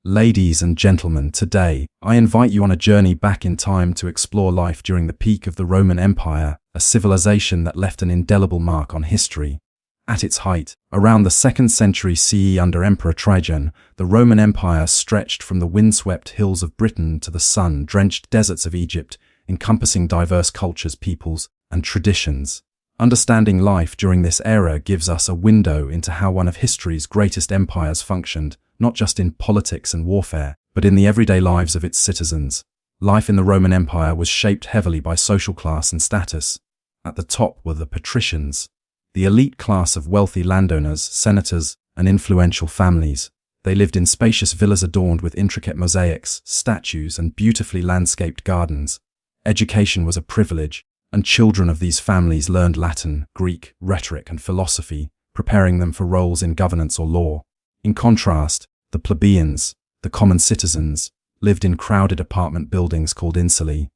Ladies and gentlemen, today, I invite you on a journey back in time to explore life during the peak of the Roman Empire, a civilization that left an indelible mark on history. At its height, around the 2nd century CE under Emperor Trajan, the Roman Empire stretched from the windswept hills of Britain to the sun-drenched deserts of Egypt, encompassing diverse cultures, peoples, and traditions. Understanding life during this era gives us a window into how one of history's greatest empires functioned, not just in politics and warfare, but in the everyday lives of its citizens. Life in the Roman Empire was shaped heavily by social class and status. At the top were the Patricians, the elite class of wealthy landowners, senators, and influential families. They lived in spacious villas adorned with intricate mosaics, statues, and beautifully landscaped gardens. Education was a privilege, and children of these families learned Latin, Greek, rhetoric, and philosophy, preparing them for roles in governance or law. In contrast, the plebeians, the common citizens, lived in crowded apartment buildings called insulae.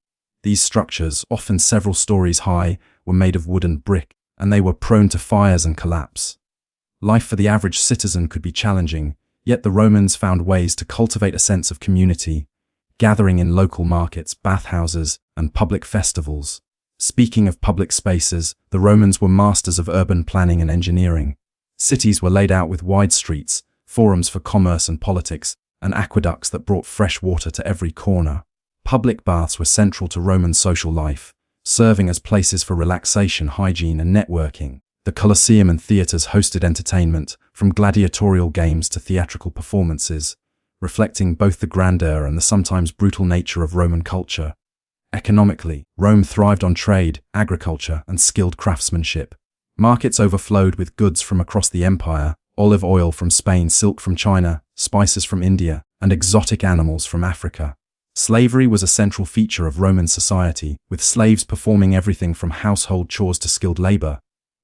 These structures, often several stories high, were made of wood and brick, and they were prone to fires and collapse. Life for the average citizen could be challenging, yet the Romans found ways to cultivate a sense of community, gathering in local markets, bathhouses, and public festivals. Speaking of public spaces, the Romans were masters of urban planning and engineering. Cities were laid out with wide streets, forums for commerce and politics, and aqueducts that brought fresh water to every corner. Public baths were central to Roman social life, serving as places for relaxation, hygiene, and networking. The Colosseum and theatres hosted entertainment, from gladiatorial games to theatrical performances, reflecting both the grandeur and the sometimes brutal nature of Roman culture. Economically, Rome thrived on trade, agriculture, and skilled craftsmanship. Markets overflowed with goods from across the empire: olive oil from Spain, silk from China, spices from India, and exotic animals from Africa. Slavery was a central feature of Roman society, with slaves performing everything from household chores to skilled labor.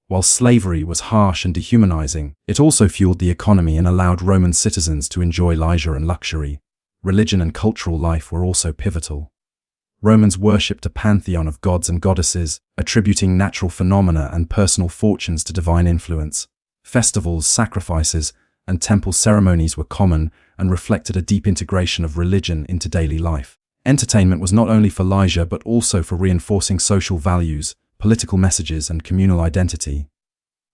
While slavery was harsh and dehumanizing, it also fueled the economy and allowed Roman citizens to enjoy leisure and luxury. Religion and cultural life were also pivotal. Romans worshipped a pantheon of gods and goddesses, attributing natural phenomena and personal fortunes to divine influence. Festivals, sacrifices, and temple ceremonies were common and reflected a deep integration of religion into daily life. Entertainment was not only for leisure but also for reinforcing social values, political messages, and communal identity.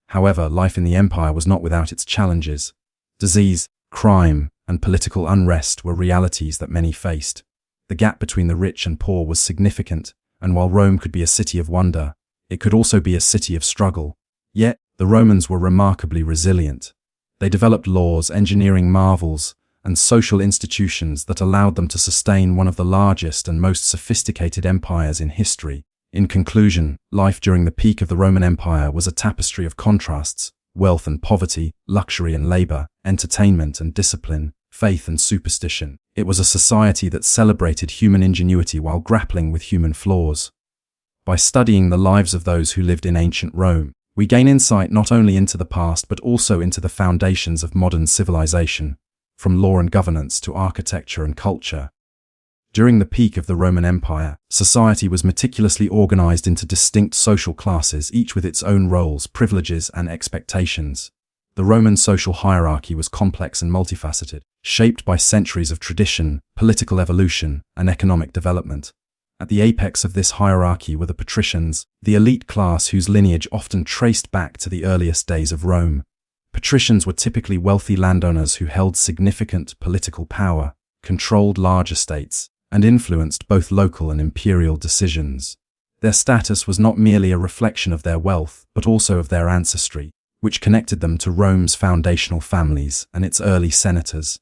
However, life in the empire was not without its challenges. Disease, crime, and political unrest were realities that many faced. The gap between the rich and poor was significant, and while Rome could be a city of wonder, it could also be a city of struggle. Yet, the Romans were remarkably resilient. They developed laws, engineering marvels, and social institutions that allowed them to sustain one of the largest and most sophisticated empires in history. In conclusion, life during the peak of the Roman Empire was a tapestry of contrasts: wealth and poverty, luxury and labor, entertainment and discipline, faith and superstition. It was a society that celebrated human ingenuity while grappling with human flaws. By studying the lives of those who lived in ancient Rome, we gain insight not only into the past but also into the foundations of modern civilization, from law and governance to architecture and culture. During the peak of the Roman Empire, society was meticulously organized into distinct social classes, each with its own roles, privileges, and expectations. The Roman social hierarchy was complex and multifaceted, shaped by centuries of tradition, political evolution, and economic development. At the apex of this hierarchy were the Patricians, the elite class whose lineage often traced back to the earliest days of Rome. Patricians were typically wealthy landowners who held significant political power, controlled large estates, and influenced both local and imperial decisions. Their status was not merely a reflection of their wealth, but also of their ancestry, which connected them to Rome's foundational families and its early senators.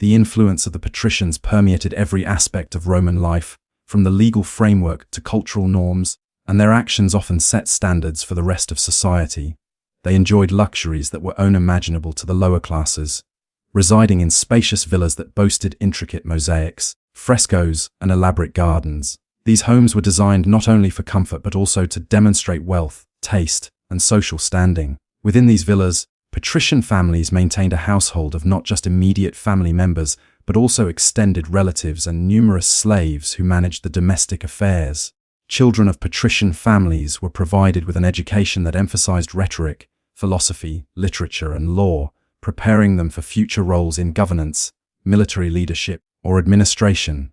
The influence of the Patricians permeated every aspect of Roman life, from the legal framework to cultural norms, and their actions often set standards for the rest of society. They enjoyed luxuries that were unimaginable to the lower classes, residing in spacious villas that boasted intricate mosaics, frescoes, and elaborate gardens. These homes were designed not only for comfort but also to demonstrate wealth, taste, and social standing. Within these villas, patrician families maintained a household of not just immediate family members, but also extended relatives and numerous slaves who managed the domestic affairs. Children of patrician families were provided with an education that emphasized rhetoric, philosophy, literature, and law, preparing them for future roles in governance, military leadership, or administration.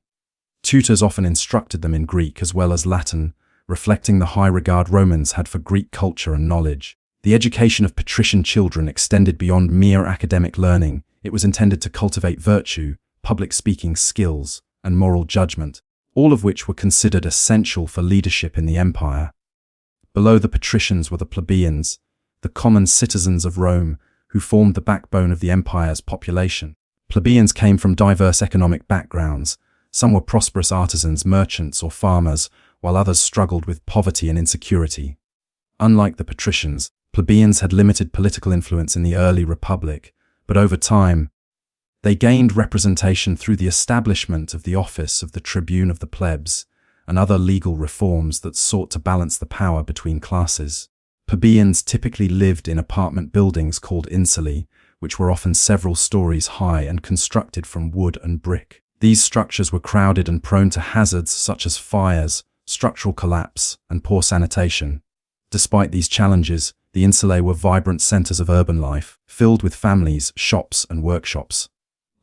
Tutors often instructed them in Greek as well as Latin, reflecting the high regard Romans had for Greek culture and knowledge. The education of patrician children extended beyond mere academic learning. It was intended to cultivate virtue, public speaking skills, and moral judgment, all of which were considered essential for leadership in the empire. Below the patricians were the plebeians, the common citizens of Rome, who formed the backbone of the empire's population. Plebeians came from diverse economic backgrounds. Some were prosperous artisans, merchants, or farmers, while others struggled with poverty and insecurity. Unlike the patricians, plebeians had limited political influence in the early republic, but over time, they gained representation through the establishment of the office of the tribune of the plebs and other legal reforms that sought to balance the power between classes. Plebeians typically lived in apartment buildings called insulae, which were often several stories high and constructed from wood and brick. These structures were crowded and prone to hazards such as fires, structural collapse, and poor sanitation. Despite these challenges, the insulae were vibrant centers of urban life, filled with families, shops, and workshops.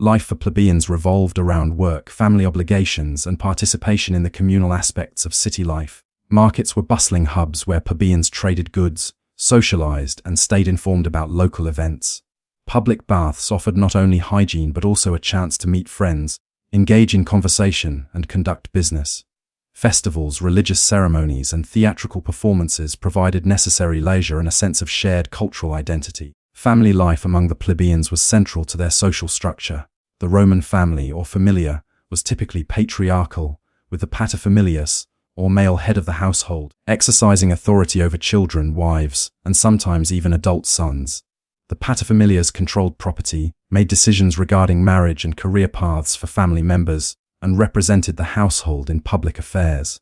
Life for plebeians revolved around work, family obligations, and participation in the communal aspects of city life. Markets were bustling hubs where plebeians traded goods, socialized, and stayed informed about local events. Public baths offered not only hygiene but also a chance to meet friends, engage in conversation, and conduct business. Festivals, religious ceremonies, and theatrical performances provided necessary leisure and a sense of shared cultural identity. Family life among the plebeians was central to their social structure. The Roman family, or familia, was typically patriarchal, with the paterfamilias, or male head of the household, exercising authority over children, wives, and sometimes even adult sons. The paterfamilias controlled property, made decisions regarding marriage and career paths for family members, and represented the household in public affairs.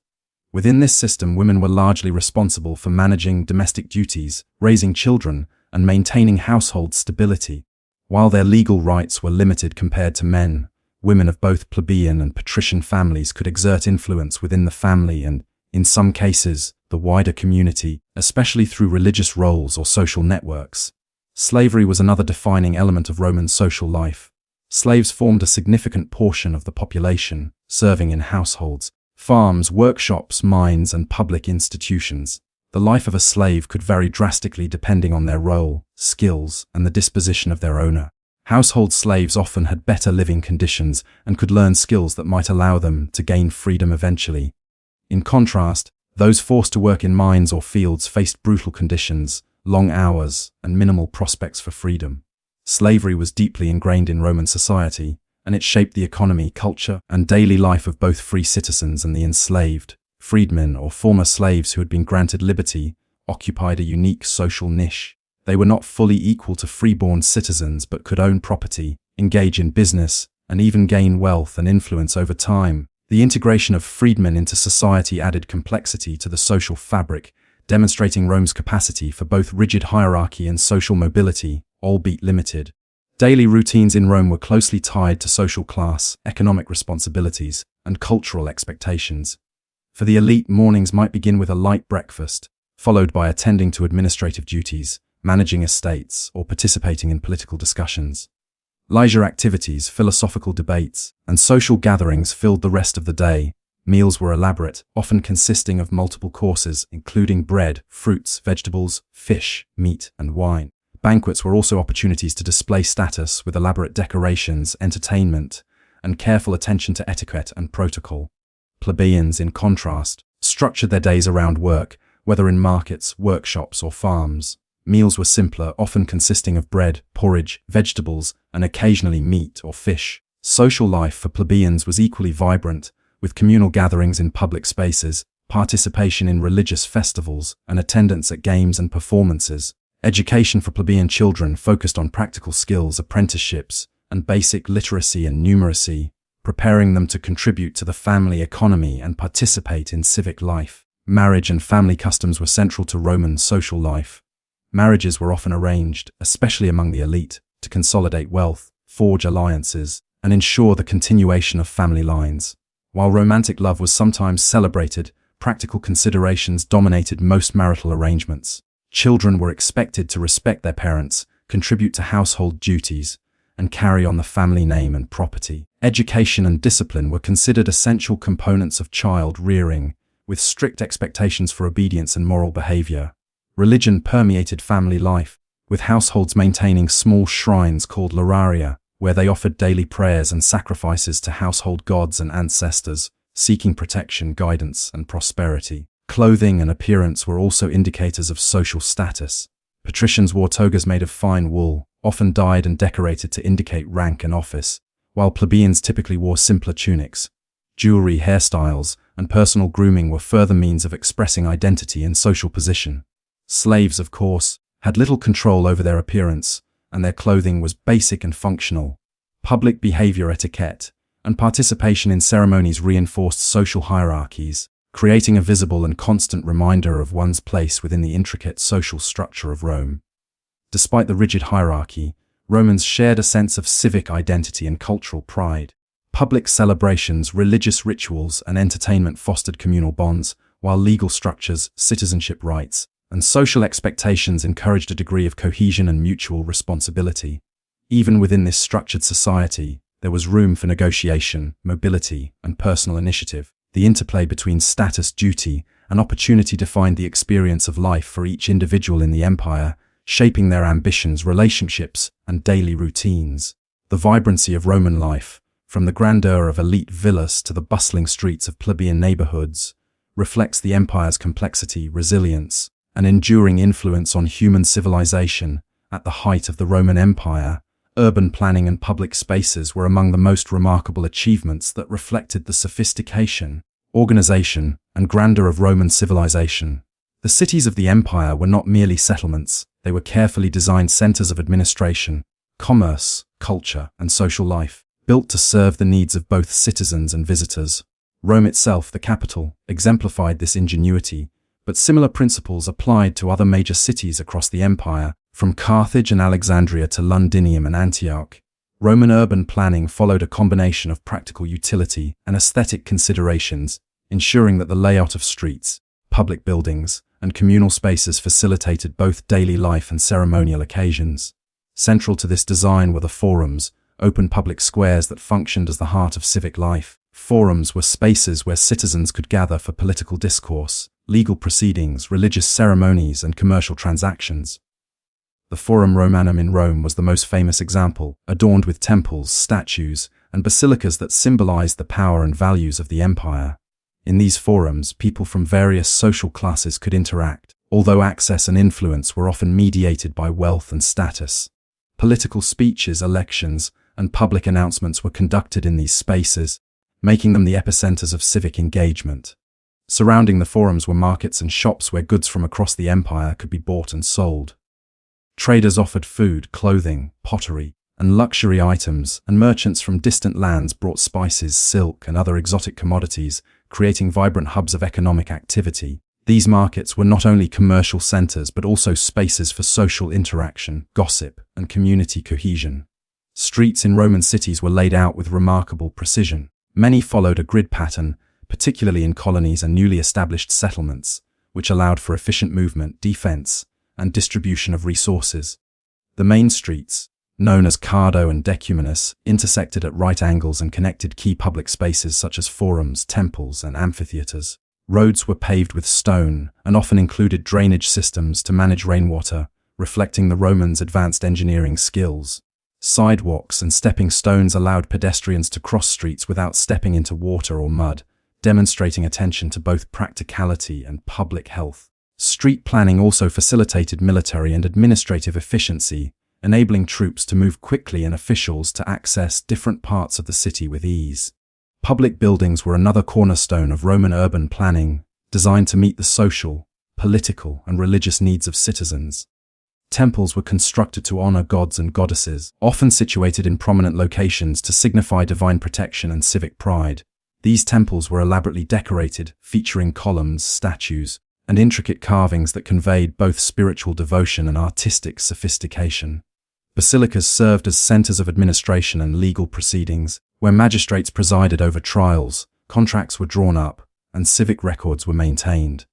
Within this system, women were largely responsible for managing domestic duties, raising children, and maintaining household stability. While their legal rights were limited compared to men, women of both plebeian and patrician families could exert influence within the family and, in some cases, the wider community, especially through religious roles or social networks. Slavery was another defining element of Roman social life. Slaves formed a significant portion of the population, serving in households, farms, workshops, mines, and public institutions. The life of a slave could vary drastically depending on their role, skills, and the disposition of their owner. Household slaves often had better living conditions and could learn skills that might allow them to gain freedom eventually. In contrast, those forced to work in mines or fields faced brutal conditions, long hours, and minimal prospects for freedom. Slavery was deeply ingrained in Roman society, and it shaped the economy, culture, and daily life of both free citizens and the enslaved. Freedmen, or former slaves who had been granted liberty, occupied a unique social niche. They were not fully equal to freeborn citizens but could own property, engage in business, and even gain wealth and influence over time. The integration of freedmen into society added complexity to the social fabric, demonstrating Rome's capacity for both rigid hierarchy and social mobility, albeit limited. Daily routines in Rome were closely tied to social class, economic responsibilities, and cultural expectations. For the elite, mornings might begin with a light breakfast, followed by attending to administrative duties, managing estates, or participating in political discussions. Leisure activities, philosophical debates, and social gatherings filled the rest of the day. Meals were elaborate, often consisting of multiple courses, including bread, fruits, vegetables, fish, meat, and wine. Banquets were also opportunities to display status with elaborate decorations, entertainment, and careful attention to etiquette and protocol. Plebeians, in contrast, structured their days around work, whether in markets, workshops, or farms. Meals were simpler, often consisting of bread, porridge, vegetables, and occasionally meat or fish. Social life for plebeians was equally vibrant, with communal gatherings in public spaces, participation in religious festivals, and attendance at games and performances. Education for plebeian children focused on practical skills, apprenticeships, and basic literacy and numeracy, preparing them to contribute to the family economy and participate in civic life. Marriage and family customs were central to Roman social life. Marriages were often arranged, especially among the elite, to consolidate wealth, forge alliances, and ensure the continuation of family lines. While romantic love was sometimes celebrated, practical considerations dominated most marital arrangements. Children were expected to respect their parents, contribute to household duties, and carry on the family name and property. Education and discipline were considered essential components of child rearing, with strict expectations for obedience and moral behavior. Religion permeated family life, with households maintaining small shrines called Lararia, where they offered daily prayers and sacrifices to household gods and ancestors, seeking protection, guidance, and prosperity. Clothing and appearance were also indicators of social status. Patricians wore togas made of fine wool, often dyed and decorated to indicate rank and office, while plebeians typically wore simpler tunics. Jewelry, hairstyles, and personal grooming were further means of expressing identity and social position. Slaves, of course, had little control over their appearance, and their clothing was basic and functional. Public behavior etiquette and participation in ceremonies reinforced social hierarchies, creating a visible and constant reminder of one's place within the intricate social structure of Rome. Despite the rigid hierarchy, Romans shared a sense of civic identity and cultural pride. Public celebrations, religious rituals, and entertainment fostered communal bonds, while legal structures, citizenship rights, and social expectations encouraged a degree of cohesion and mutual responsibility. Even within this structured society, there was room for negotiation, mobility, and personal initiative. The interplay between status, duty, and opportunity defined the experience of life for each individual in the empire, shaping their ambitions, relationships, and daily routines. The vibrancy of Roman life, from the grandeur of elite villas to the bustling streets of plebeian neighborhoods, reflects the empire's complexity, resilience, and enduring influence on human civilization. At the height of the Roman Empire, urban planning and public spaces were among the most remarkable achievements that reflected the sophistication, organization, and grandeur of Roman civilization. The cities of the empire were not merely settlements, they were carefully designed centers of administration, commerce, culture, and social life, built to serve the needs of both citizens and visitors. Rome itself, the capital, exemplified this ingenuity, but similar principles applied to other major cities across the empire, from Carthage and Alexandria to Londinium and Antioch. Roman urban planning followed a combination of practical utility and aesthetic considerations, ensuring that the layout of streets, public buildings, and communal spaces facilitated both daily life and ceremonial occasions. Central to this design were the forums, open public squares that functioned as the heart of civic life. Forums were spaces where citizens could gather for political discourse, legal proceedings, religious ceremonies, and commercial transactions. The Forum Romanum in Rome was the most famous example, adorned with temples, statues, and basilicas that symbolized the power and values of the empire. In these forums, people from various social classes could interact, although access and influence were often mediated by wealth and status. Political speeches, elections, and public announcements were conducted in these spaces, making them the epicenters of civic engagement. Surrounding the forums were markets and shops where goods from across the empire could be bought and sold. Traders offered food, clothing, pottery, and luxury items, and merchants from distant lands brought spices, silk, and other exotic commodities, creating vibrant hubs of economic activity. These markets were not only commercial centers but also spaces for social interaction, gossip, and community cohesion. Streets in Roman cities were laid out with remarkable precision. Many followed a grid pattern, particularly in colonies and newly established settlements, which allowed for efficient movement, defense, and distribution of resources. The main streets, known as Cardo and Decumanus, intersected at right angles and connected key public spaces such as forums, temples, and amphitheaters. Roads were paved with stone and often included drainage systems to manage rainwater, reflecting the Romans' advanced engineering skills. Sidewalks and stepping stones allowed pedestrians to cross streets without stepping into water or mud, demonstrating attention to both practicality and public health. Street planning also facilitated military and administrative efficiency, enabling troops to move quickly and officials to access different parts of the city with ease. Public buildings were another cornerstone of Roman urban planning, designed to meet the social, political, and religious needs of citizens. Temples were constructed to honor gods and goddesses, often situated in prominent locations to signify divine protection and civic pride. These temples were elaborately decorated, featuring columns, statues, and intricate carvings that conveyed both spiritual devotion and artistic sophistication. Basilicas served as centers of administration and legal proceedings, where magistrates presided over trials, contracts were drawn up, and civic records were maintained.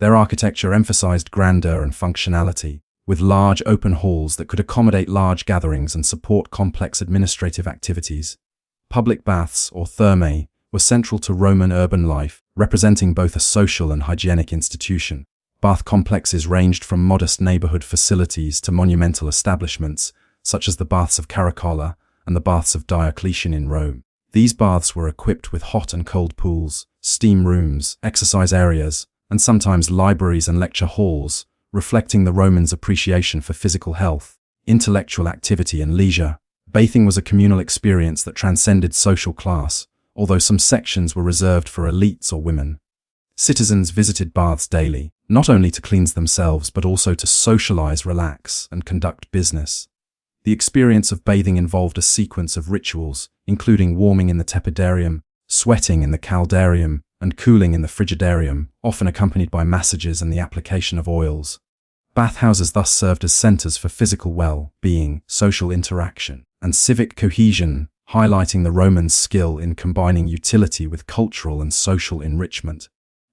Their architecture emphasized grandeur and functionality, with large open halls that could accommodate large gatherings and support complex administrative activities. Public baths, or thermae, were central to Roman urban life, representing both a social and hygienic institution. Bath complexes ranged from modest neighborhood facilities to monumental establishments, such as the Baths of Caracalla and the Baths of Diocletian in Rome. These baths were equipped with hot and cold pools, steam rooms, exercise areas, and sometimes libraries and lecture halls, reflecting the Romans' appreciation for physical health, intellectual activity, and leisure. Bathing was a communal experience that transcended social class, although some sections were reserved for elites or women. Citizens visited baths daily, not only to cleanse themselves but also to socialize, relax, and conduct business. The experience of bathing involved a sequence of rituals, including warming in the tepidarium, sweating in the caldarium, and cooling in the frigidarium, often accompanied by massages and the application of oils. Bathhouses thus served as centers for physical well-being, social interaction, and civic cohesion, highlighting the Romans' skill in combining utility with cultural and social enrichment.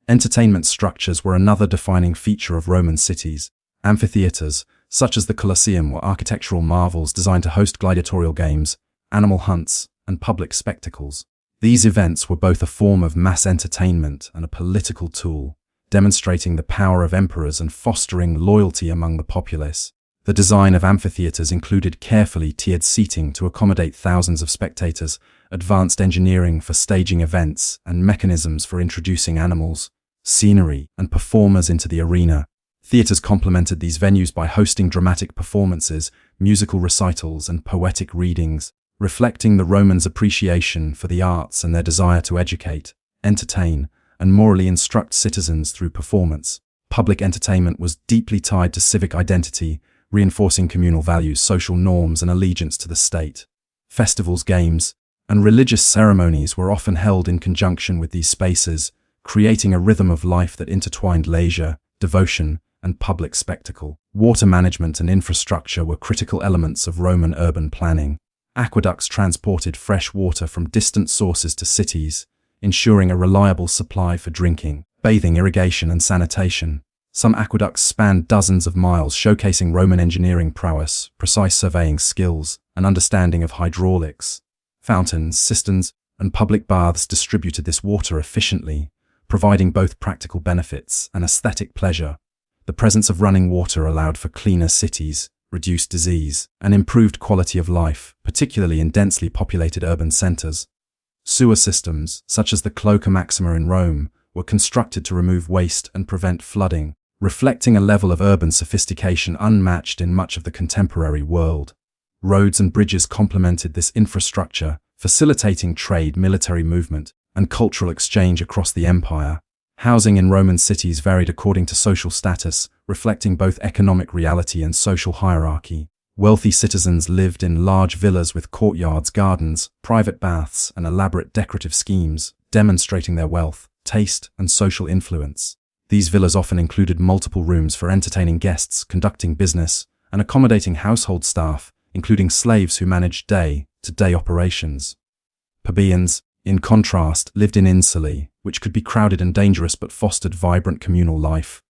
Entertainment structures were another defining feature of Roman cities. Amphitheaters, such as the Colosseum, were architectural marvels designed to host gladiatorial games, animal hunts, and public spectacles. These events were both a form of mass entertainment and a political tool, demonstrating the power of emperors and fostering loyalty among the populace. The design of amphitheaters included carefully tiered seating to accommodate thousands of spectators, advanced engineering for staging events, and mechanisms for introducing animals, scenery, and performers into the arena. Theaters complemented these venues by hosting dramatic performances, musical recitals, and poetic readings, reflecting the Romans' appreciation for the arts and their desire to educate, entertain, and morally instruct citizens through performance. Public entertainment was deeply tied to civic identity, reinforcing communal values, social norms, and allegiance to the state. Festivals, games, and religious ceremonies were often held in conjunction with these spaces, creating a rhythm of life that intertwined leisure, devotion, and public spectacle. Water management and infrastructure were critical elements of Roman urban planning. Aqueducts transported fresh water from distant sources to cities, ensuring a reliable supply for drinking, bathing, irrigation, and sanitation. Some aqueducts spanned dozens of miles, showcasing Roman engineering prowess, precise surveying skills, and understanding of hydraulics. Fountains, cisterns, and public baths distributed this water efficiently, providing both practical benefits and aesthetic pleasure. The presence of running water allowed for cleaner cities, reduced disease, and improved quality of life, particularly in densely populated urban centers. Sewer systems, such as the Cloaca Maxima in Rome, were constructed to remove waste and prevent flooding, reflecting a level of urban sophistication unmatched in much of the contemporary world. Roads and bridges complemented this infrastructure, facilitating trade, military movement, and cultural exchange across the empire. Housing in Roman cities varied according to social status, reflecting both economic reality and social hierarchy. Wealthy citizens lived in large villas with courtyards, gardens, private baths, and elaborate decorative schemes, demonstrating their wealth, taste, and social influence. These villas often included multiple rooms for entertaining guests, conducting business, and accommodating household staff, including slaves who managed day-to-day operations. Plebeians, in contrast, lived in insulae, which could be crowded and dangerous but fostered vibrant communal life.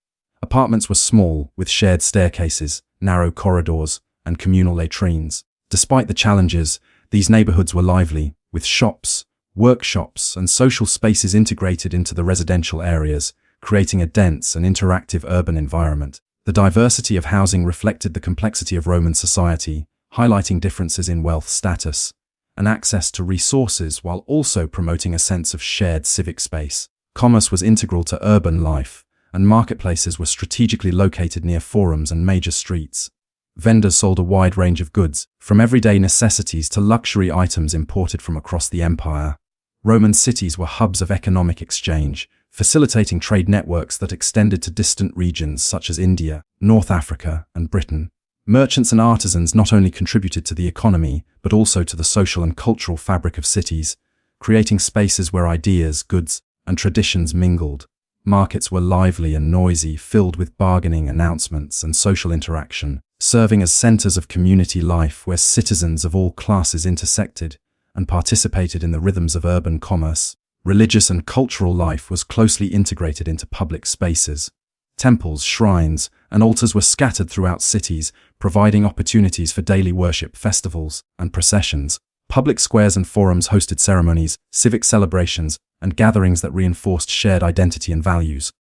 Apartments were small, with shared staircases, narrow corridors, and communal latrines. Despite the challenges, these neighborhoods were lively, with shops, workshops, and social spaces integrated into the residential areas, creating a dense and interactive urban environment. The diversity of housing reflected the complexity of Roman society, highlighting differences in wealth status and access to resources while also promoting a sense of shared civic space. Commerce was integral to urban life, and marketplaces were strategically located near forums and major streets. Vendors sold a wide range of goods, from everyday necessities to luxury items imported from across the empire. Roman cities were hubs of economic exchange, facilitating trade networks that extended to distant regions such as India, North Africa, and Britain. Merchants and artisans not only contributed to the economy, but also to the social and cultural fabric of cities, creating spaces where ideas, goods, and traditions mingled. Markets were lively and noisy, filled with bargaining, announcements, and social interaction, serving as centers of community life where citizens of all classes intersected and participated in the rhythms of urban commerce. Religious and cultural life was closely integrated into public spaces. Temples, shrines, and altars were scattered throughout cities, providing opportunities for daily worship, festivals, and processions. Public squares and forums hosted ceremonies, civic celebrations, and gatherings that reinforced shared identity and values.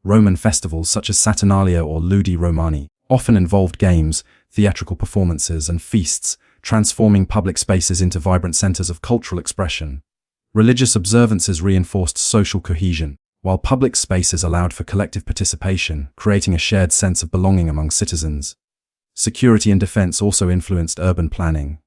Roman festivals such as Saturnalia or Ludi Romani often involved games, theatrical performances, and feasts, transforming public spaces into vibrant centers of cultural expression. Religious observances reinforced social cohesion, while public spaces allowed for collective participation, creating a shared sense of belonging among citizens. Security and defense also influenced urban planning.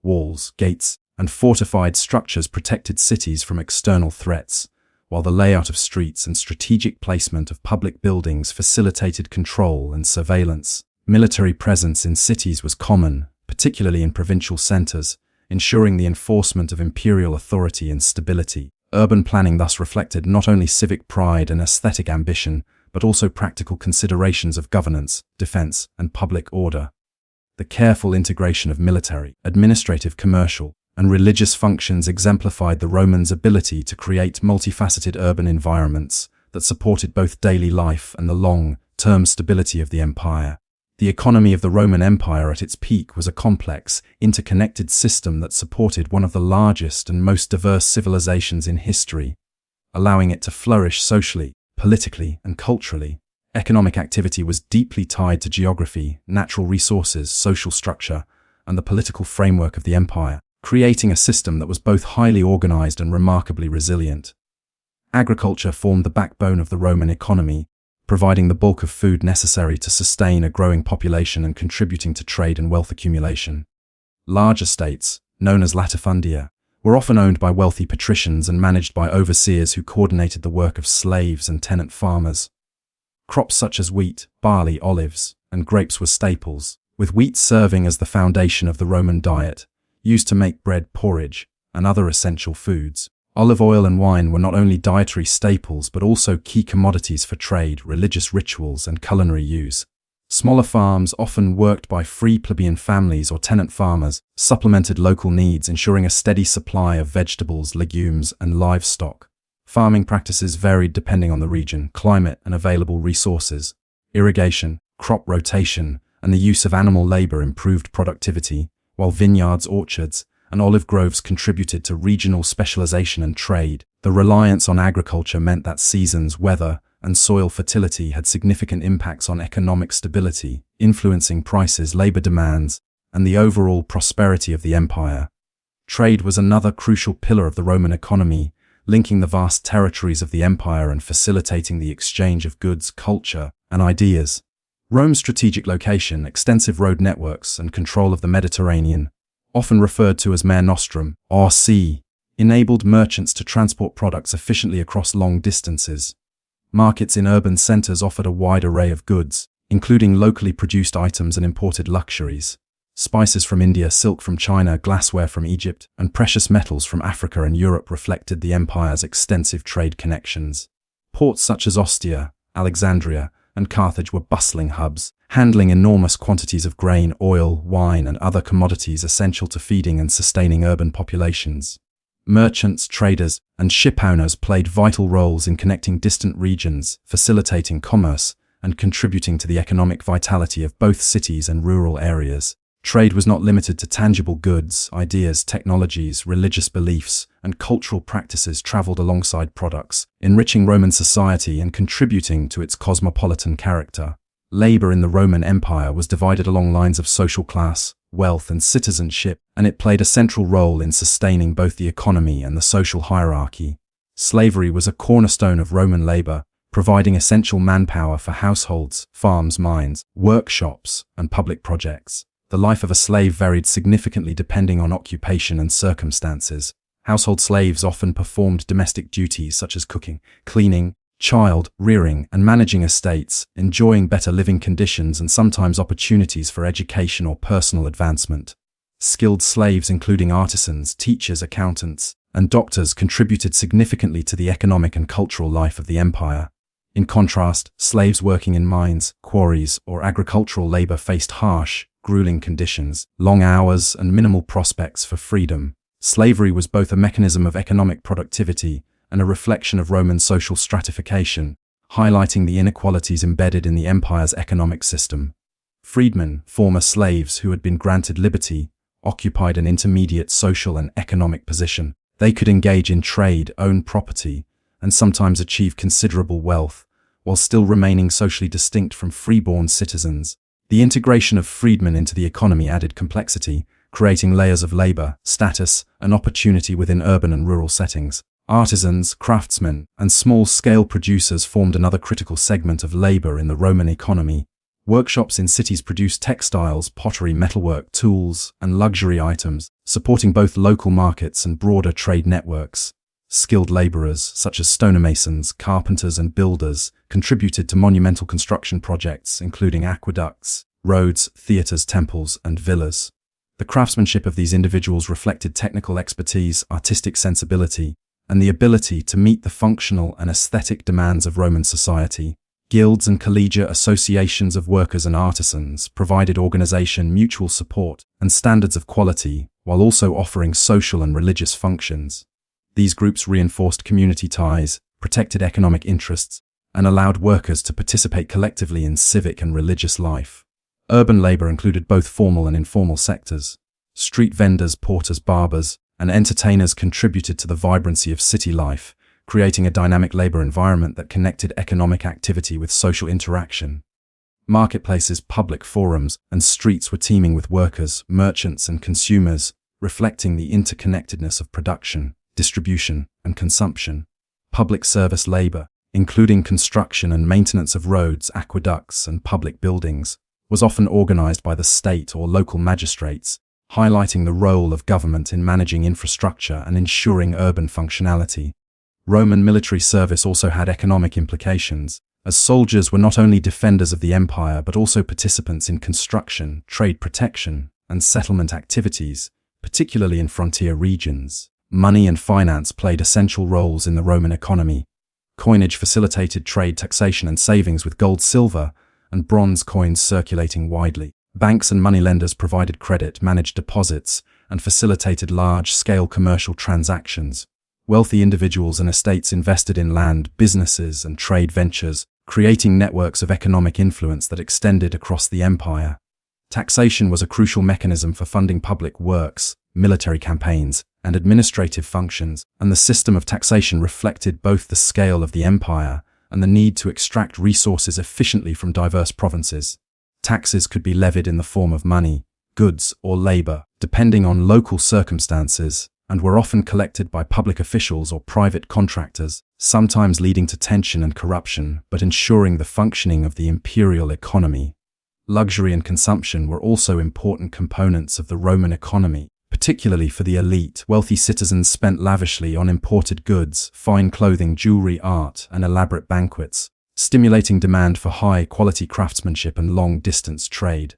Walls, gates, and fortified structures protected cities from external threats, while the layout of streets and strategic placement of public buildings facilitated control and surveillance. Military presence in cities was common, particularly in provincial centers, ensuring the enforcement of imperial authority and stability. Urban planning thus reflected not only civic pride and aesthetic ambition, but also practical considerations of governance, defense, and public order. The careful integration of military, administrative, commercial, and religious functions exemplified the Romans' ability to create multifaceted urban environments that supported both daily life and the long-term stability of the empire. The economy of the Roman Empire at its peak was a complex, interconnected system that supported one of the largest and most diverse civilizations in history, allowing it to flourish socially, politically, and culturally. Economic activity was deeply tied to geography, natural resources, social structure, and the political framework of the empire, creating a system that was both highly organized and remarkably resilient. Agriculture formed the backbone of the Roman economy, providing the bulk of food necessary to sustain a growing population and contributing to trade and wealth accumulation. Large estates, known as latifundia, were often owned by wealthy patricians and managed by overseers who coordinated the work of slaves and tenant farmers. Crops such as wheat, barley, olives, and grapes were staples, with wheat serving as the foundation of the Roman diet, used to make bread, porridge, and other essential foods. Olive oil and wine were not only dietary staples but also key commodities for trade, religious rituals, and culinary use. Smaller farms, often worked by free plebeian families or tenant farmers, supplemented local needs, ensuring a steady supply of vegetables, legumes, and livestock. Farming practices varied depending on the region, climate, and available resources. Irrigation, crop rotation, and the use of animal labor improved productivity, while vineyards, orchards, and olive groves contributed to regional specialization and trade. The reliance on agriculture meant that seasons, weather, and soil fertility had significant impacts on economic stability, influencing prices, labor demands, and the overall prosperity of the empire. Trade was another crucial pillar of the Roman economy, linking the vast territories of the empire and facilitating the exchange of goods, culture, and ideas. Rome's strategic location, extensive road networks, and control of the Mediterranean, often referred to as Mare Nostrum, or sea, enabled merchants to transport products efficiently across long distances. Markets in urban centers offered a wide array of goods, including locally produced items and imported luxuries. Spices from India, silk from China, glassware from Egypt, and precious metals from Africa and Europe reflected the empire's extensive trade connections. Ports such as Ostia, Alexandria, and Carthage were bustling hubs, handling enormous quantities of grain, oil, wine, and other commodities essential to feeding and sustaining urban populations. Merchants, traders, and shipowners played vital roles in connecting distant regions, facilitating commerce, and contributing to the economic vitality of both cities and rural areas. Trade was not limited to tangible goods. Ideas, technologies, religious beliefs, and cultural practices traveled alongside products, enriching Roman society and contributing to its cosmopolitan character. Labor in the Roman Empire was divided along lines of social class, wealth, and citizenship, and it played a central role in sustaining both the economy and the social hierarchy. Slavery was a cornerstone of Roman labor, providing essential manpower for households, farms, mines, workshops, and public projects. The life of a slave varied significantly depending on occupation and circumstances. Household slaves often performed domestic duties such as cooking, cleaning, child rearing, and managing estates, enjoying better living conditions and sometimes opportunities for education or personal advancement. Skilled slaves, including artisans, teachers, accountants, and doctors, contributed significantly to the economic and cultural life of the empire. In contrast, slaves working in mines, quarries, or agricultural labor faced harsh, grueling conditions, long hours, and minimal prospects for freedom. Slavery was both a mechanism of economic productivity and a reflection of Roman social stratification, highlighting the inequalities embedded in the empire's economic system. Freedmen, former slaves who had been granted liberty, occupied an intermediate social and economic position. They could engage in trade, own property, and sometimes achieve considerable wealth, while still remaining socially distinct from freeborn citizens. The integration of freedmen into the economy added complexity, creating layers of labor, status, and opportunity within urban and rural settings. Artisans, craftsmen, and small-scale producers formed another critical segment of labor in the Roman economy. Workshops in cities produced textiles, pottery, metalwork, tools, and luxury items, supporting both local markets and broader trade networks. Skilled laborers, such as stonemasons, carpenters, and builders, contributed to monumental construction projects, including aqueducts, roads, theaters, temples, and villas. The craftsmanship of these individuals reflected technical expertise, artistic sensibility, and the ability to meet the functional and aesthetic demands of Roman society. Guilds and collegiate associations of workers and artisans provided organization, mutual support, and standards of quality, while also offering social and religious functions. These groups reinforced community ties, protected economic interests, and allowed workers to participate collectively in civic and religious life. Urban labor included both formal and informal sectors. Street vendors, porters, barbers, and entertainers contributed to the vibrancy of city life, creating a dynamic labor environment that connected economic activity with social interaction. Marketplaces, public forums, and streets were teeming with workers, merchants, and consumers, reflecting the interconnectedness of production, distribution, and consumption. Public service labor, including construction and maintenance of roads, aqueducts, and public buildings, was often organized by the state or local magistrates, highlighting the role of government in managing infrastructure and ensuring urban functionality. Roman military service also had economic implications, as soldiers were not only defenders of the empire but also participants in construction, trade protection, and settlement activities, particularly in frontier regions. Money and finance played essential roles in the Roman economy. Coinage facilitated trade, taxation, and savings, with gold, silver, and bronze coins circulating widely. Banks and moneylenders provided credit, managed deposits, and facilitated large-scale commercial transactions. Wealthy individuals and estates invested in land, businesses, and trade ventures, creating networks of economic influence that extended across the empire. Taxation was a crucial mechanism for funding public works, military campaigns, and administrative functions, and the system of taxation reflected both the scale of the empire and the need to extract resources efficiently from diverse provinces. Taxes could be levied in the form of money, goods, or labor, depending on local circumstances, and were often collected by public officials or private contractors, sometimes leading to tension and corruption, but ensuring the functioning of the imperial economy. Luxury and consumption were also important components of the Roman economy, particularly for the elite. Wealthy citizens spent lavishly on imported goods, fine clothing, jewelry, art, and elaborate banquets, stimulating demand for high-quality craftsmanship and long-distance trade.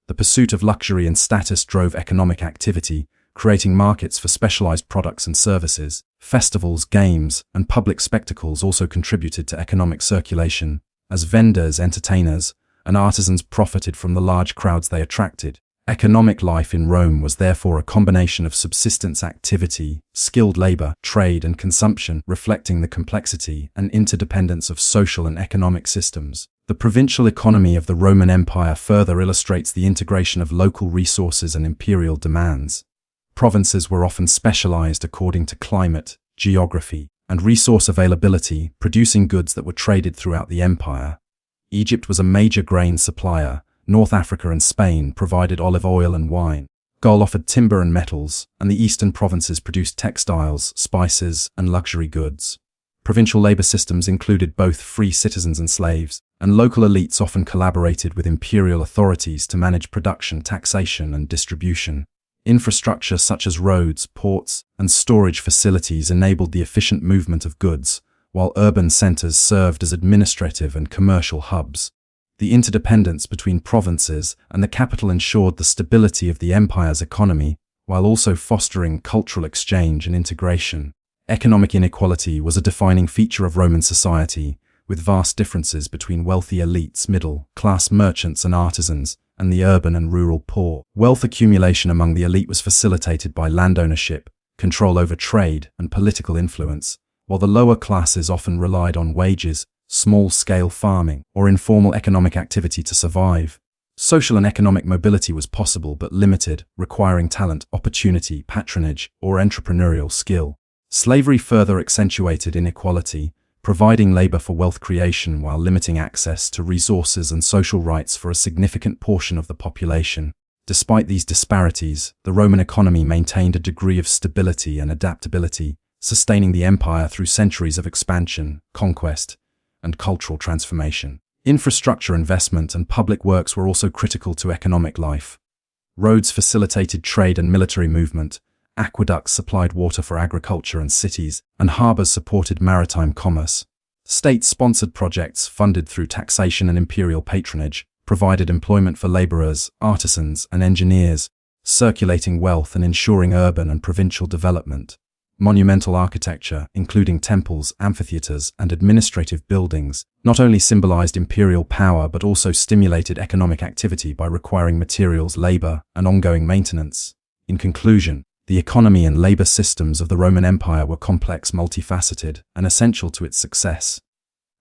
The pursuit of luxury and status drove economic activity, creating markets for specialized products and services. Festivals, games, and public spectacles also contributed to economic circulation, as vendors, entertainers, and artisans profited from the large crowds they attracted. Economic life in Rome was therefore a combination of subsistence activity, skilled labor, trade, and consumption, reflecting the complexity and interdependence of social and economic systems. The provincial economy of the Roman Empire further illustrates the integration of local resources and imperial demands. Provinces were often specialized according to climate, geography, and resource availability, producing goods that were traded throughout the empire. Egypt was a major grain supplier. North Africa and Spain provided olive oil and wine. Gaul offered timber and metals, and the eastern provinces produced textiles, spices, and luxury goods. Provincial labor systems included both free citizens and slaves, and local elites often collaborated with imperial authorities to manage production, taxation, and distribution. Infrastructure such as roads, ports, and storage facilities enabled the efficient movement of goods, while urban centers served as administrative and commercial hubs. The interdependence between provinces and the capital ensured the stability of the empire's economy, while also fostering cultural exchange and integration. Economic inequality was a defining feature of Roman society, with vast differences between wealthy elites, middle-class merchants and artisans, and the urban and rural poor. Wealth accumulation among the elite was facilitated by land ownership, control over trade, and political influence, while the lower classes often relied on wages, small-scale farming, or informal economic activity to survive. Social and economic mobility was possible but limited, requiring talent, opportunity, patronage, or entrepreneurial skill. Slavery further accentuated inequality, providing labor for wealth creation while limiting access to resources and social rights for a significant portion of the population. Despite these disparities, the Roman economy maintained a degree of stability and adaptability, sustaining the empire through centuries of expansion, conquest, and cultural transformation. Infrastructure investment and public works were also critical to economic life. Roads facilitated trade and military movement, aqueducts supplied water for agriculture and cities, and harbors supported maritime commerce. State-sponsored projects funded through taxation and imperial patronage provided employment for laborers, artisans, and engineers, circulating wealth and ensuring urban and provincial development. Monumental architecture, including temples, amphitheaters, and administrative buildings, not only symbolized imperial power but also stimulated economic activity by requiring materials, labor, and ongoing maintenance. In conclusion, the economy and labor systems of the Roman Empire were complex, multifaceted, and essential to its success.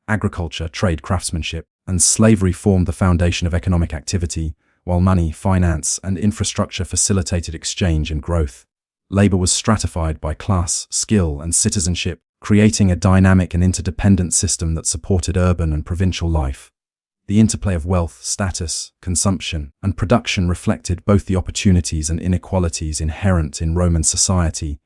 Agriculture, trade, craftsmanship, and slavery formed the foundation of economic activity, while money, finance, and infrastructure facilitated exchange and growth. Labor was stratified by class, skill, and citizenship, creating a dynamic and interdependent system that supported urban and provincial life. The interplay of wealth, status, consumption, and production reflected both the opportunities and inequalities inherent in Roman society,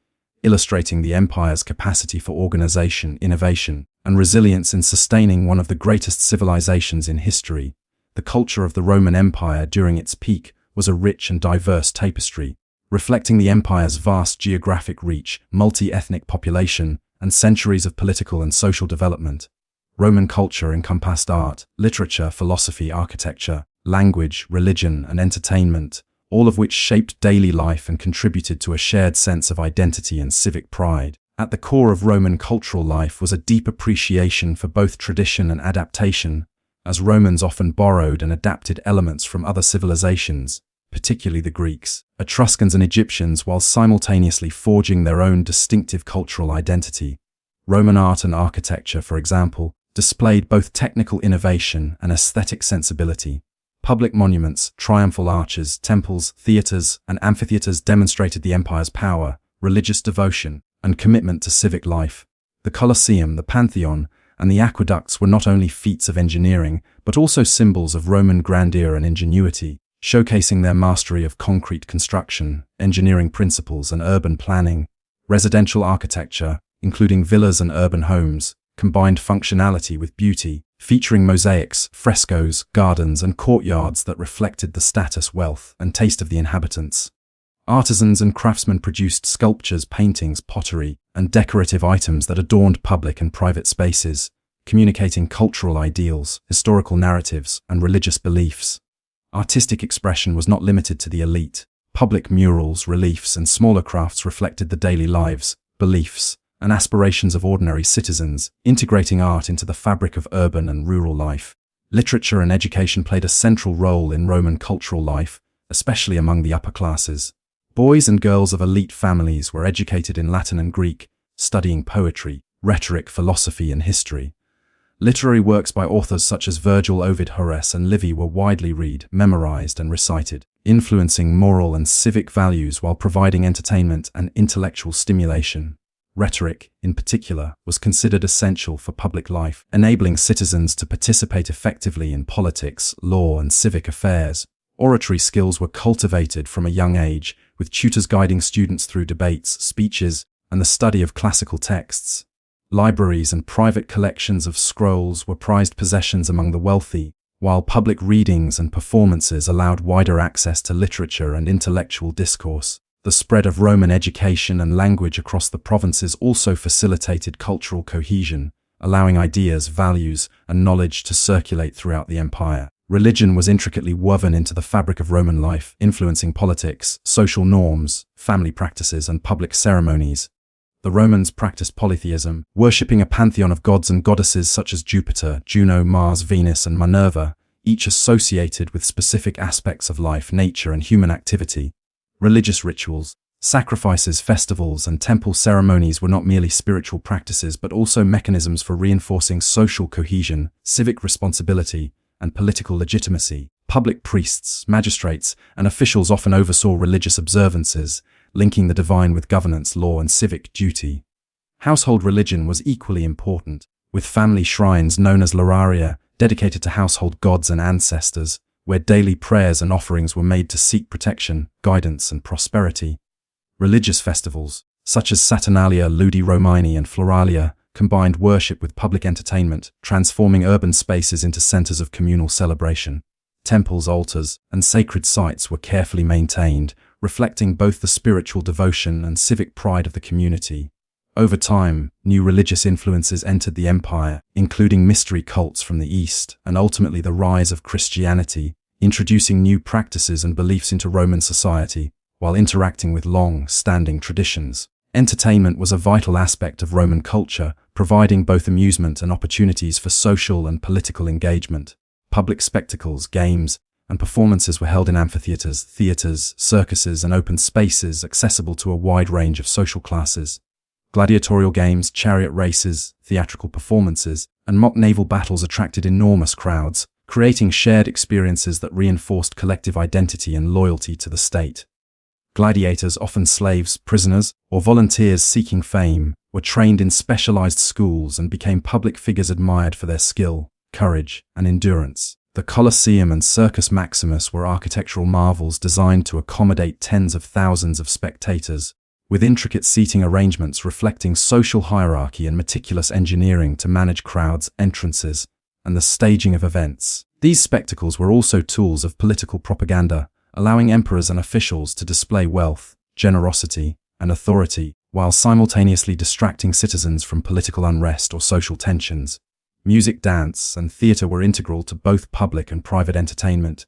illustrating the empire's capacity for organization, innovation, and resilience in sustaining one of the greatest civilizations in history. The culture of the Roman Empire during its peak was a rich and diverse tapestry, reflecting the empire's vast geographic reach, multi-ethnic population, and centuries of political and social development. Roman culture encompassed art, literature, philosophy, architecture, language, religion, and entertainment, all of which shaped daily life and contributed to a shared sense of identity and civic pride. At the core of Roman cultural life was a deep appreciation for both tradition and adaptation, as Romans often borrowed and adapted elements from other civilizations, particularly the Greeks, Etruscans, and Egyptians, while simultaneously forging their own distinctive cultural identity. Roman art and architecture, for example, displayed both technical innovation and aesthetic sensibility. Public monuments, triumphal arches, temples, theaters, and amphitheaters demonstrated the empire's power, religious devotion, and commitment to civic life. The Colosseum, the Pantheon, and the aqueducts were not only feats of engineering, but also symbols of Roman grandeur and ingenuity, showcasing their mastery of concrete construction, engineering principles, and urban planning. Residential architecture, including villas and urban homes, combined functionality with beauty, featuring mosaics, frescoes, gardens, and courtyards that reflected the status, wealth, and taste of the inhabitants. Artisans and craftsmen produced sculptures, paintings, pottery, and decorative items that adorned public and private spaces, communicating cultural ideals, historical narratives, and religious beliefs. Artistic expression was not limited to the elite. Public murals, reliefs, and smaller crafts reflected the daily lives, beliefs, and aspirations of ordinary citizens, integrating art into the fabric of urban and rural life. Literature and education played a central role in Roman cultural life, especially among the upper classes. Boys and girls of elite families were educated in Latin and Greek, studying poetry, rhetoric, philosophy, and history. Literary works by authors such as Virgil, Ovid, Horace, and Livy were widely read, memorized, and recited, influencing moral and civic values while providing entertainment and intellectual stimulation. Rhetoric, in particular, was considered essential for public life, enabling citizens to participate effectively in politics, law, and civic affairs. Oratory skills were cultivated from a young age, with tutors guiding students through debates, speeches, and the study of classical texts. Libraries and private collections of scrolls were prized possessions among the wealthy, while public readings and performances allowed wider access to literature and intellectual discourse. The spread of Roman education and language across the provinces also facilitated cultural cohesion, allowing ideas, values, and knowledge to circulate throughout the empire. Religion was intricately woven into the fabric of Roman life, influencing politics, social norms, family practices, and public ceremonies. The Romans practiced polytheism, worshipping a pantheon of gods and goddesses such as Jupiter, Juno, Mars, Venus, and Minerva, each associated with specific aspects of life, nature, and human activity. Religious rituals, Sacrifices, festivals, and temple ceremonies were not merely spiritual practices but also mechanisms for reinforcing social cohesion, civic responsibility, and political legitimacy. Public priests, magistrates, and officials often oversaw religious observances, linking the divine with governance, law, and civic duty. Household religion was equally important, with family shrines known as Lararia, dedicated to household gods and ancestors, where daily prayers and offerings were made to seek protection, guidance, and prosperity. Religious festivals, such as Saturnalia, Ludi Romani, and Floralia, combined worship with public entertainment, transforming urban spaces into centers of communal celebration. Temples, altars, and sacred sites were carefully maintained, reflecting both the spiritual devotion and civic pride of the community. Over time, new religious influences entered the empire, including mystery cults from the East and ultimately the rise of Christianity, introducing new practices and beliefs into Roman society, while interacting with long-standing traditions. Entertainment was a vital aspect of Roman culture, providing both amusement and opportunities for social and political engagement. Public spectacles, games, and performances were held in amphitheaters, theaters, circuses, and open spaces accessible to a wide range of social classes. Gladiatorial games, chariot races, theatrical performances, and mock naval battles attracted enormous crowds, creating shared experiences that reinforced collective identity and loyalty to the state. Gladiators, often slaves, prisoners, or volunteers seeking fame, were trained in specialized schools and became public figures admired for their skill, courage, and endurance. The Colosseum and Circus Maximus were architectural marvels designed to accommodate tens of thousands of spectators, with intricate seating arrangements reflecting social hierarchy and meticulous engineering to manage crowds, entrances, and the staging of events. These spectacles were also tools of political propaganda, allowing emperors and officials to display wealth, generosity, and authority, while simultaneously distracting citizens from political unrest or social tensions. Music, dance, and theater were integral to both public and private entertainment.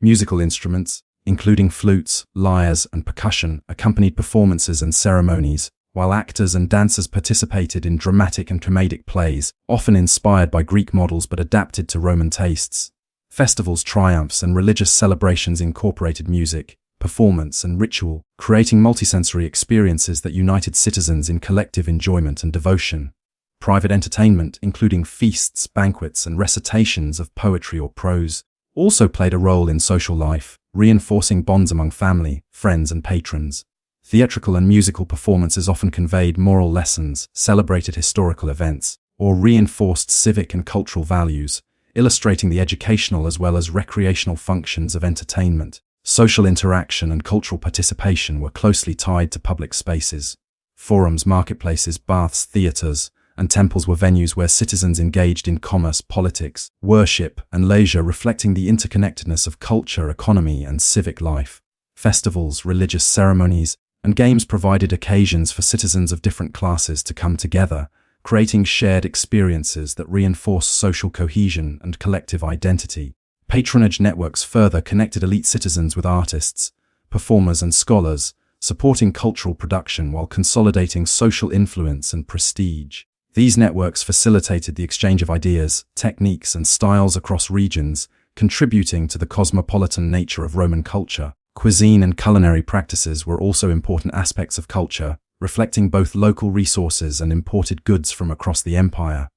Musical instruments, including flutes, lyres, and percussion, accompanied performances and ceremonies, while actors and dancers participated in dramatic and comedic plays, often inspired by Greek models but adapted to Roman tastes. Festivals, triumphs, and religious celebrations incorporated music, performance, and ritual, creating multisensory experiences that united citizens in collective enjoyment and devotion. Private entertainment, including feasts, banquets, and recitations of poetry or prose, also played a role in social life, reinforcing bonds among family, friends, and patrons. Theatrical and musical performances often conveyed moral lessons, celebrated historical events, or reinforced civic and cultural values, illustrating the educational as well as recreational functions of entertainment. Social interaction and cultural participation were closely tied to public spaces. Forums, marketplaces, baths, theaters, and temples were venues where citizens engaged in commerce, politics, worship, and leisure, reflecting the interconnectedness of culture, economy, and civic life. Festivals, religious ceremonies, and games provided occasions for citizens of different classes to come together, creating shared experiences that reinforce social cohesion and collective identity. Patronage networks further connected elite citizens with artists, performers, and scholars, supporting cultural production while consolidating social influence and prestige. These networks facilitated the exchange of ideas, techniques, and styles across regions, contributing to the cosmopolitan nature of Roman culture. Cuisine and culinary practices were also important aspects of culture, reflecting both local resources and imported goods from across the empire.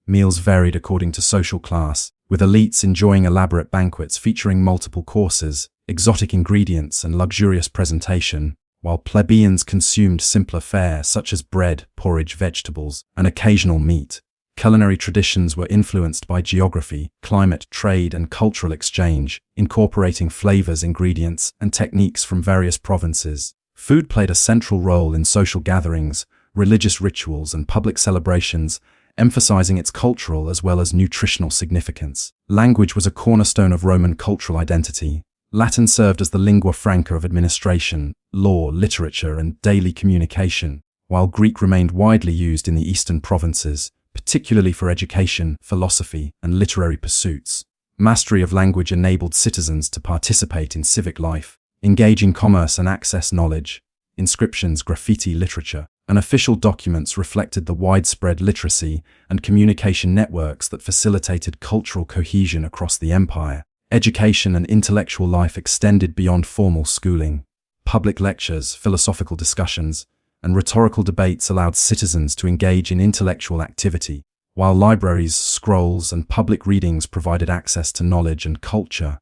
Meals varied according to social class, with elites enjoying elaborate banquets featuring multiple courses, exotic ingredients, and luxurious presentation, while plebeians consumed simpler fare such as bread, porridge, vegetables, and occasional meat. Culinary traditions were influenced by geography, climate, trade, and cultural exchange, incorporating flavors, ingredients, and techniques from various provinces. Food played a central role in social gatherings, religious rituals, and public celebrations, emphasizing its cultural as well as nutritional significance. Language was a cornerstone of Roman cultural identity. Latin served as the lingua franca of administration, law, literature, and daily communication, while Greek remained widely used in the eastern provinces, particularly for education, philosophy, and literary pursuits. Mastery of language enabled citizens to participate in civic life, engage in commerce, and access knowledge. Inscriptions, graffiti, literature, and official documents reflected the widespread literacy and communication networks that facilitated cultural cohesion across the empire. Education and intellectual life extended beyond formal schooling. Public lectures, philosophical discussions, and rhetorical debates allowed citizens to engage in intellectual activity, while libraries, scrolls, and public readings provided access to knowledge and culture.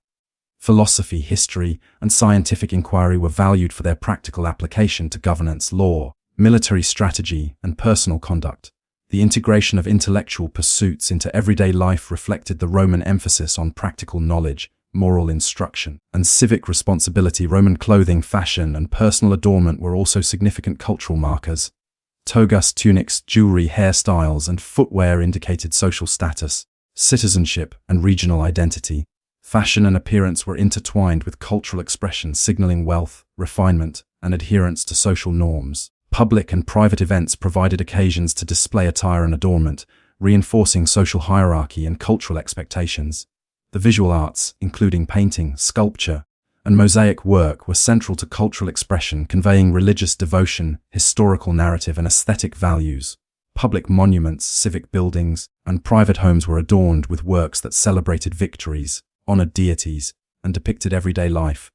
Philosophy, history, and scientific inquiry were valued for their practical application to governance, law, military strategy, and personal conduct. The integration of intellectual pursuits into everyday life reflected the Roman emphasis on practical knowledge, moral instruction, and civic responsibility. Roman clothing, fashion, and personal adornment were also significant cultural markers. Togas, tunics, jewelry, hairstyles, and footwear indicated social status, citizenship, and regional identity. Fashion and appearance were intertwined with cultural expression, signaling wealth, refinement, and adherence to social norms. Public and private events provided occasions to display attire and adornment, reinforcing social hierarchy and cultural expectations. The visual arts, including painting, sculpture, and mosaic work, were central to cultural expression, conveying religious devotion, historical narrative, and aesthetic values. Public monuments, civic buildings, and private homes were adorned with works that celebrated victories, honored deities, and depicted everyday life.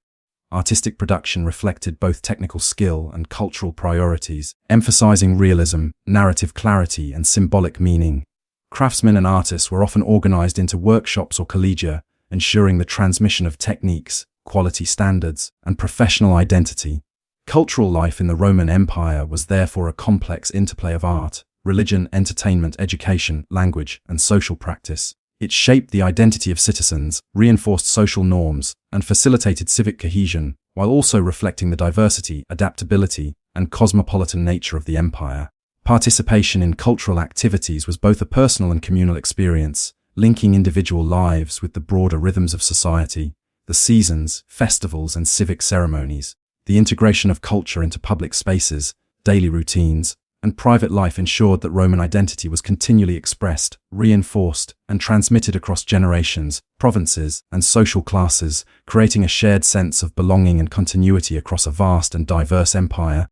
Artistic production reflected both technical skill and cultural priorities, emphasizing realism, narrative clarity, and symbolic meaning. Craftsmen and artists were often organized into workshops or collegia, ensuring the transmission of techniques, quality standards, and professional identity. Cultural life in the Roman Empire was therefore a complex interplay of art, religion, entertainment, education, language, and social practice. It shaped the identity of citizens, reinforced social norms, and facilitated civic cohesion, while also reflecting the diversity, adaptability, and cosmopolitan nature of the empire. Participation in cultural activities was both a personal and communal experience, linking individual lives with the broader rhythms of society. The seasons, festivals, and civic ceremonies. The integration of culture into public spaces, daily routines, and private life ensured that Roman identity was continually expressed, reinforced, and transmitted across generations, provinces, and social classes, creating a shared sense of belonging and continuity across a vast and diverse empire.